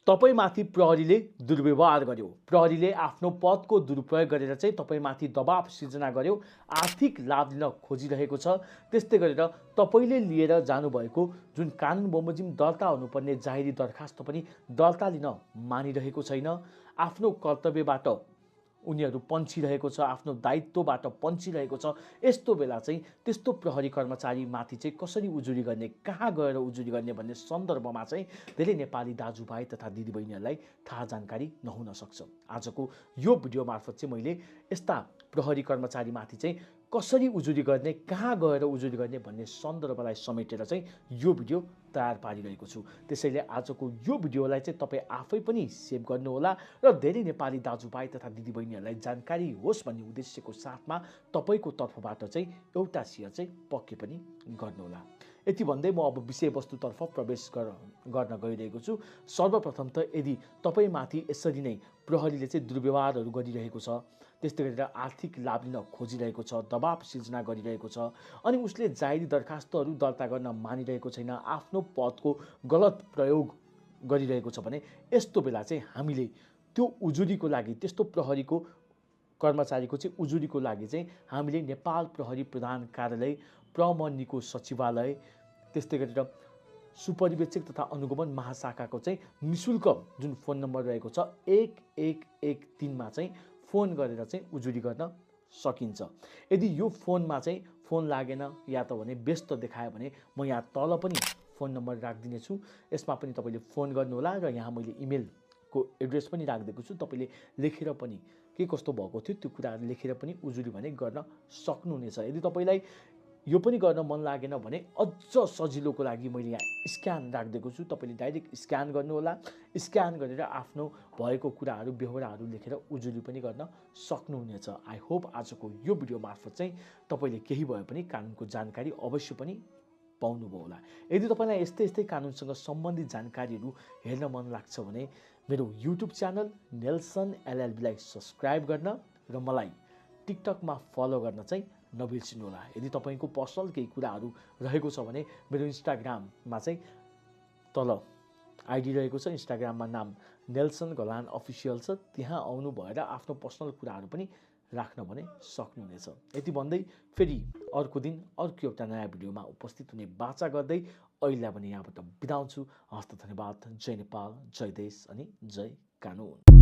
तपाईमाथि प्रहरीले दुर्व्यवहार गर्यो, प्रहरीले आफ्नो पदको दुरुपयोग गरेर चाहिँ तपाईमाथि दबाब सिर्जना गर्यो, आर्थिक लाभ लिन खोजिरहेको छ। त्यस्तै गरेर तपाईले लिएर जानुभएको जुन कानुन बमोजिम दर्ता हुनुपर्ने जाहेरी दरखास्त पनि दर्ता लिन मानिरहेको छैन। आफ्नो कर्तव्यबाट उनीहरू पन्छिरहेको छ, आफ्नो दायित्वबाट पन्छिरहेको छ। यस्तो बेला चाहिँ त्यस्तो प्रहरी कर्मचारी माथि चाहिँ कसरी उजुरी गर्ने, कहाँ गएर उजुरी गर्ने भन्ने सन्दर्भमा चाहिँ धेरै नेपाली दाजुभाइ तथा दिदीबहिनीहरूलाई थाहा जानकारी नहुन सक्छ। आजको यो भिडियो मार्फत चाहिँ मैले यस्ता प्रहरी कर्मचारी माथि चाहिँ कसरी उजुरी गर्ने, कहाँ गएर उजुरी गर्ने भन्ने सन्दर्भलाई समेटेर चाहिँ यो भिडियो तयार पारिरहेको छु। त्यसैले आजको यो भिडियोलाई चाहिँ तपाईँ आफै पनि सेभ गर्नुहोला र धेरै नेपाली दाजुभाइ तथा दिदीबहिनीहरूलाई जानकारी होस् भन्ने उद्देश्यको साथमा तपाईँको तर्फबाट चाहिँ एउटा सेयर चाहिँ पक्कै पनि गर्नुहोला। यति भन्दै म अब विषयवस्तुतर्फ प्रवेश गर्न गइरहेको छु। सर्वप्रथम त यदि तपाईँमाथि यसरी नै प्रहरीले चाहिँ दुर्व्यवहारहरू गरिरहेको छ, त्यस्तै गरेर आर्थिक लाभ लिन खोजिरहेको छ, दबाब सिर्जना गरिरहेको छ, अनि उसले जाहेरी दरखास्तहरू दर्ता गर्न मानिरहेको छैन, आफ्नो पदको गलत प्रयोग गरिरहेको छ भने यस्तो बेला चाहिँ हामीले त्यो उजुरीको लागि, त्यस्तो प्रहरीको कर्मचारीको चाहिँ उजुरीको लागि चाहिँ हामीले नेपाल प्रहरी प्रधान कार्यालय, प्रमण्डीको सचिवालय, त्यस्तै गरेर सुपरिवेक्षक तथा अनुगमन महाशाखाको चाहिँ निशुल्क जुन फोन नम्बर रहेको छ 1113 मा चाहिँ फोन गरेर चाहिँ उजुरी गर्न सकिन्छ। यदि यो फोनमा चाहिँ फोन लागेन या त भने व्यस्त देखायो भने म यहाँ तल पनि फोन नम्बर राखिदिनेछु। यसमा पनि तपाईँले फोन गर्नुहोला र यहाँ मैले इमेलको एड्रेस पनि राखिदिएको छु। तपाईँले लेखेर पनि के कस्तो भएको थियो त्यो कुराहरू लेखेर पनि उजुरी भने गर्न सक्नुहुनेछ। यदि तपाईँलाई यो पनि गर्न मन लागेन भने अझ सजिलोको लागि मैले यहाँ स्क्यान राखिदिएको छु। तपाईँले डाइरेक्ट स्क्यान गर्नुहोला। स्क्यान गरेर आफ्नो भएको कुराहरू, बेहोराहरू लेखेर उजुरी पनि गर्न सक्नुहुनेछ। आई होप आजको यो भिडियो मार्फत चाहिँ तपाईँले केही भए पनि कानुनको जानकारी अवश्य पनि पाउनुभयो होला। यदि तपाईँलाई यस्तै यस्तै कानुनसँग सम्बन्धित जानकारीहरू हेर्न मन लाग्छ भने मेरो युट्युब च्यानल नेल्सन एलएलबीलाई सब्सक्राइब गर्न र मलाई टिकटकमा फलो गर्न चाहिँ नबिर्सिनुहोला। यदि तपाईँको पर्सनल केही कुराहरू रहेको छ भने मेरो इन्स्टाग्राममा चाहिँ तल आइडी रहेको छ, इन्स्टाग्राममा नाम नेल्सन घलान अफिसियल छ, त्यहाँ आउनु भएर आफ्नो पर्सनल कुराहरू पनि राख्न भने सक्नुहुनेछ। यति भन्दै फेरि अर्को दिन अर्को एउटा नयाँ भिडियोमा उपस्थित हुने बाचा गर्दै अहिलेलाई भने यहाँबाट बिदा हुन्छु। हस्त धन्यवाद। जय नेपाल, जय देश अनि जय कानुन।